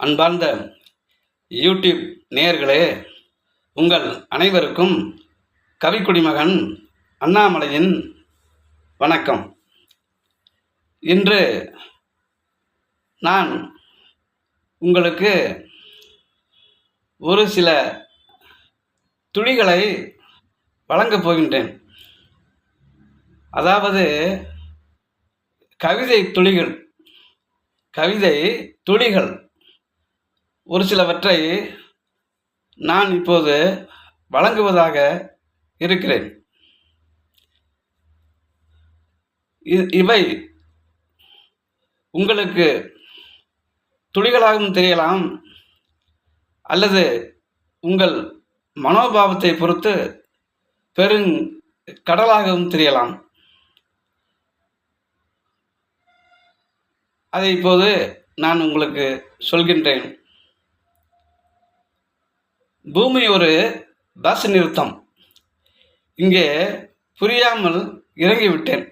அன்பார்ந்த யூடியூப் நேயர்களே, உங்கள் அனைவருக்கும் கவிக்குடிமகன் அண்ணாமலையின் வணக்கம். இன்று நான் உங்களுக்கு ஒரு சில துளிகளை வழங்கப் போகின்றேன். அதாவது கவிதை துளிகள் ஒரு சிலவற்றை நான் இப்போது வழங்குவதாக இருக்கிறேன். இவை உங்களுக்கு துளிகளாகவும் தெரியலாம், அல்லது உங்கள் மனோபாவத்தை பொறுத்து பெருங்கடலாகவும் தெரியலாம். அதை இப்போது நான் உங்களுக்கு சொல்கின்றேன். பூமி ஒரு பஸ் நிறுத்தம். இங்கே புரியாமல் இறங்கிவிட்டேன்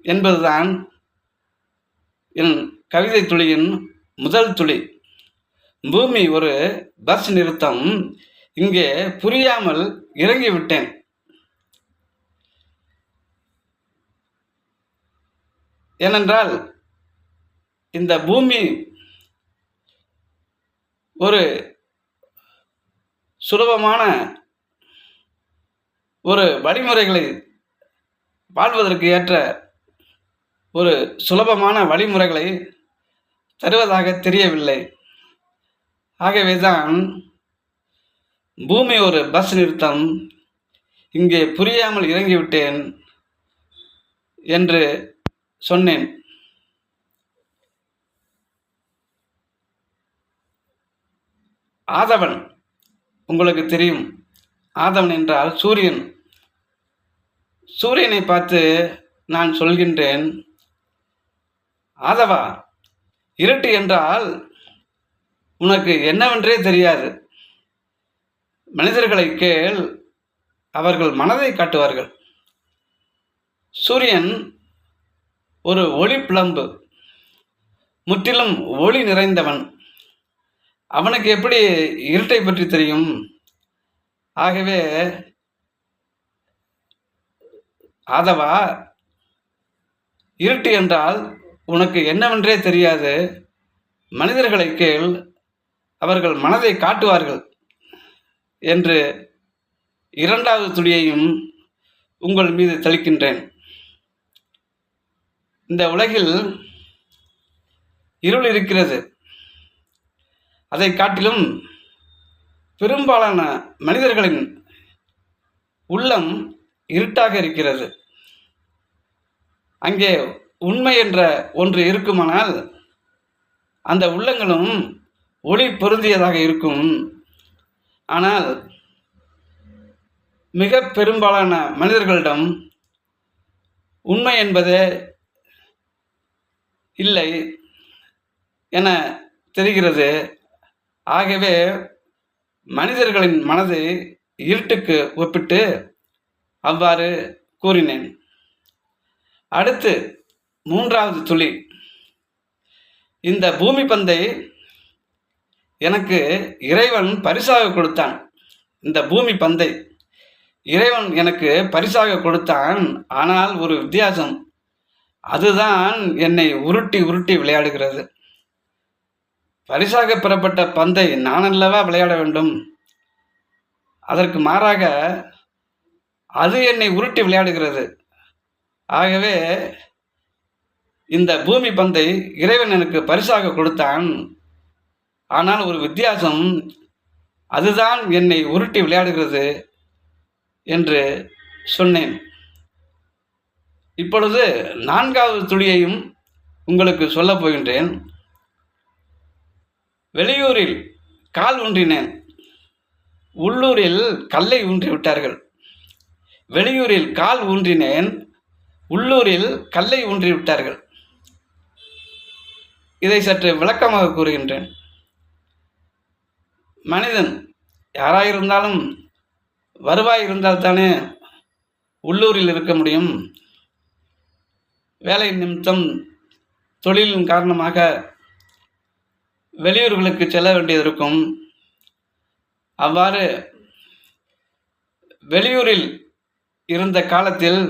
என்பதுதான் என் கவிதை துளியின் முதல் துளி. பூமி ஒரு பஸ் நிறுத்தம், இங்கே புரியாமல் இறங்கிவிட்டேன். ஏனென்றால் இந்த பூமி ஒரு சுலபமான ஒரு வழிமுறைகளை வாழ்வதற்கு ஏற்ற ஒரு சுலபமான வழிமுறைகளை தருவதாக தெரியவில்லை. ஆகவேதான் பூமி ஒரு பஸ் நிறுத்தம், இங்கே புரியாமல் இறங்கிவிட்டேன் என்று சொன்னேன். ஆதவன் உங்களுக்கு தெரியும். ஆதவன் என்றால் சூரியன். சூரியனை பார்த்து நான் சொல்கின்றேன், ஆதவா, இருட்டு என்றால் உனக்கு என்னவென்றே தெரியாது. மனிதர்களை கேள், அவர்கள் மனதை காட்டுவார்கள். சூரியன் ஒரு ஒளி பிளம்பு, முற்றிலும் ஒளி நிறைந்தவன். அவனுக்கு எப்படி இருட்டை பற்றி தெரியும்? ஆகவே ஆதவா, இருட்டு என்றால் உனக்கு என்னவென்றே தெரியாது. மனிதர்களை கேள், அவர்கள் மனதை காட்டுவார்கள் என்று இரண்டாவது துளியையும் உங்கள் மீது தெளிக்கின்றேன். இந்த உலகில் இருள் இருக்கிறது. அதை காட்டிலும் பெரும்பாலான மனிதர்களின் உள்ளம் இருட்டாக இருக்கிறது. அங்கே உண்மை என்ற ஒன்று இருக்குமானால் அந்த உள்ளங்களும் ஒளி பொருந்தியதாக இருக்கும். ஆனால் மிக பெரும்பாலான மனிதர்களிடம் உண்மை என்பதே இல்லை என தெரிகிறது. ஆகவே மனிதர்களின் மனதை இருட்டுக்கு ஒப்பிட்டு அவ்வாறு கூறினேன். அடுத்து மூன்றாவது துளி. இந்த பூமி பந்தை எனக்கு இறைவன் பரிசாக கொடுத்தான். இந்த பூமி பந்தை இறைவன் எனக்கு பரிசாக கொடுத்தான். ஆனால் ஒரு வித்தியாசம், அதுதான் என்னை உருட்டி உருட்டி விளையாடுகிறது. பரிசாக பெறப்பட்ட பந்தை நான் அல்லவா விளையாட வேண்டும். அதற்கு மாறாக அது என்னை உருட்டி விளையாடுகிறது. ஆகவே இந்த பூமி பந்தை இறைவன் எனக்கு பரிசாக கொடுத்தான். ஆனால் ஒரு வித்தியாசம், அதுதான் என்னை உருட்டி விளையாடுகிறது என்று சொன்னேன். இப்பொழுது நான்காவது துளியையும் உங்களுக்கு சொல்லப் போகின்றேன். வெளியூரில் கால் ஊன்றினேன், உள்ளூரில் கல்லை ஊன்றி விட்டார்கள். வெளியூரில் கால் ஊன்றினேன், உள்ளூரில் கல்லை ஊன்றி விட்டார்கள். இதை சற்று விளக்கமாக கூறுகின்றேன். மனிதன் யாராயிருந்தாலும் வருவாய் இருந்தால்தானே உள்ளூரில் இருக்க முடியும். வேலை நிமித்தம் தொழிலின் காரணமாக வெளியூர்களுக்கு செல்ல வேண்டியது இருக்கும். அவ்வாறு வெளியூரில் இருந்த காலத்தில்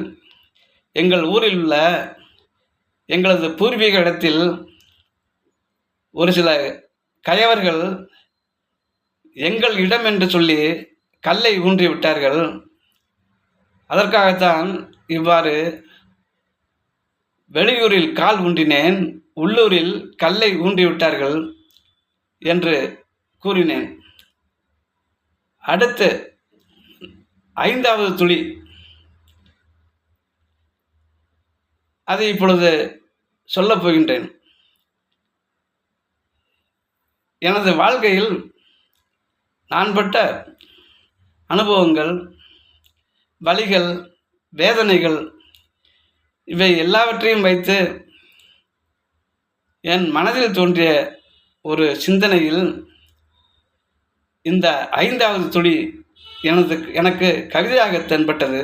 எங்கள் ஊரில் உள்ள எங்களது பூர்வீக இடத்தில் ஒரு சில கயவர்கள் எங்கள் இடம் என்று சொல்லி கல்லை ஊன்றி விட்டார்கள். அதற்காகத்தான் இவ்வாறு வெளியூரில் கால் ஊன்றினேன், உள்ளூரில் கல்லை ஊன்றி விட்டார்கள் என்று கூறினேன். அடுத்து 5வது துளி, அதை இப்பொழுது சொல்லப் போகின்றேன். எனது வாழ்க்கையில் நான் பட்ட அனுபவங்கள், வலிகள், வேதனைகள் இவை எல்லாவற்றையும் வைத்து என் மனதில் தோன்றிய ஒரு சிந்தனையில் இந்த 5வது துளி எனக்கு கவிதையாக தென்பட்டது.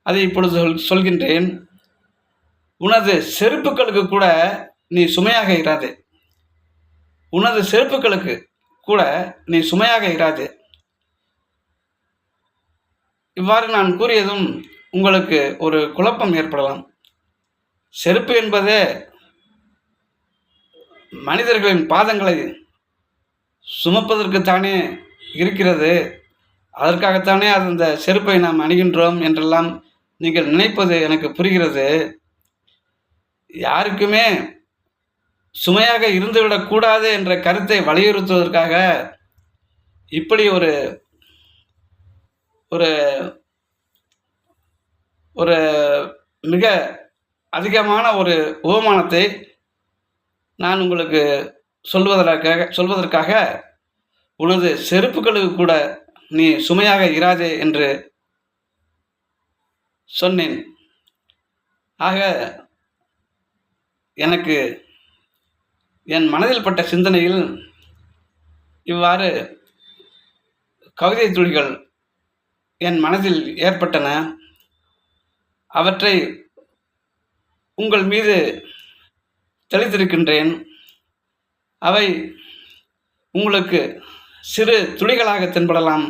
அதை இப்பொழுது சொல்கின்றேன். உனது செருப்புகளுக்கு கூட நீ சுமையாக இராதே. உனது செருப்புகளுக்கு கூட நீ சுமையாக இராதே. இவ்வாறு நான் கூறியதும் உங்களுக்கு ஒரு குழப்பம் ஏற்படலாம். செருப்பு என்பதே மனிதர்களின் பாதங்களை சுமப்பதற்குத்தானே இருக்கிறது. அதற்காகத்தானே அந்த செருப்பை நாம் அணிகின்றோம் என்றெல்லாம் நீங்கள் நினைப்பது எனக்கு புரிகிறது. யாருக்குமே சுமையாக இருந்துவிடக்கூடாது என்ற கருத்தை வலியுறுத்துவதற்காக இப்படி ஒரு ஒரு ஒரு மிக அதிகமான ஒரு உவமானத்தை நான் உங்களுக்கு சொல்வதற்காக உனது செருப்புகளுக்கு கூட நீ சுமையாக இராதே என்று சொன்னேன். ஆக எனக்கு என் மனதில் பட்ட சிந்தனையில் இவ்வாறு கவிதை துளிகள் என் மனதில் ஏற்பட்டன. அவற்றை உங்கள் மீது தெளித்திருக்கின்றேன். அவை உங்களுக்கு சிறு துளிகளாக தென்படலாம்,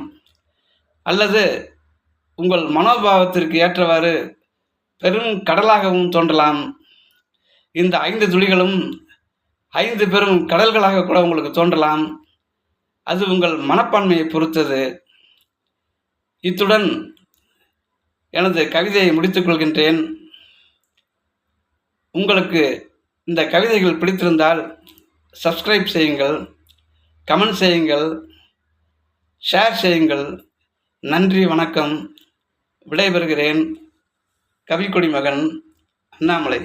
அல்லது உங்கள் மனோபாவத்திற்கு ஏற்றவாறு பெரும் கடலாகவும் தோன்றலாம். இந்த 5 துளிகளும் 5 பெரும் கடல்களாக கூட உங்களுக்கு தோன்றலாம். அது உங்கள் மனப்பான்மையை பொறுத்தது. இத்துடன் எனது கவிதையை முடித்துக் கொள்கின்றேன். உங்களுக்கு இந்த கவிதைகள் பிடித்திருந்தால் சப்ஸ்கிரைப் செய்யுங்கள், கமெண்ட் செய்யுங்கள், ஷேர் செய்யுங்கள். நன்றி, வணக்கம். விடைபெறுகிறேன். கவிக்கொடி மகன், அண்ணாமலை.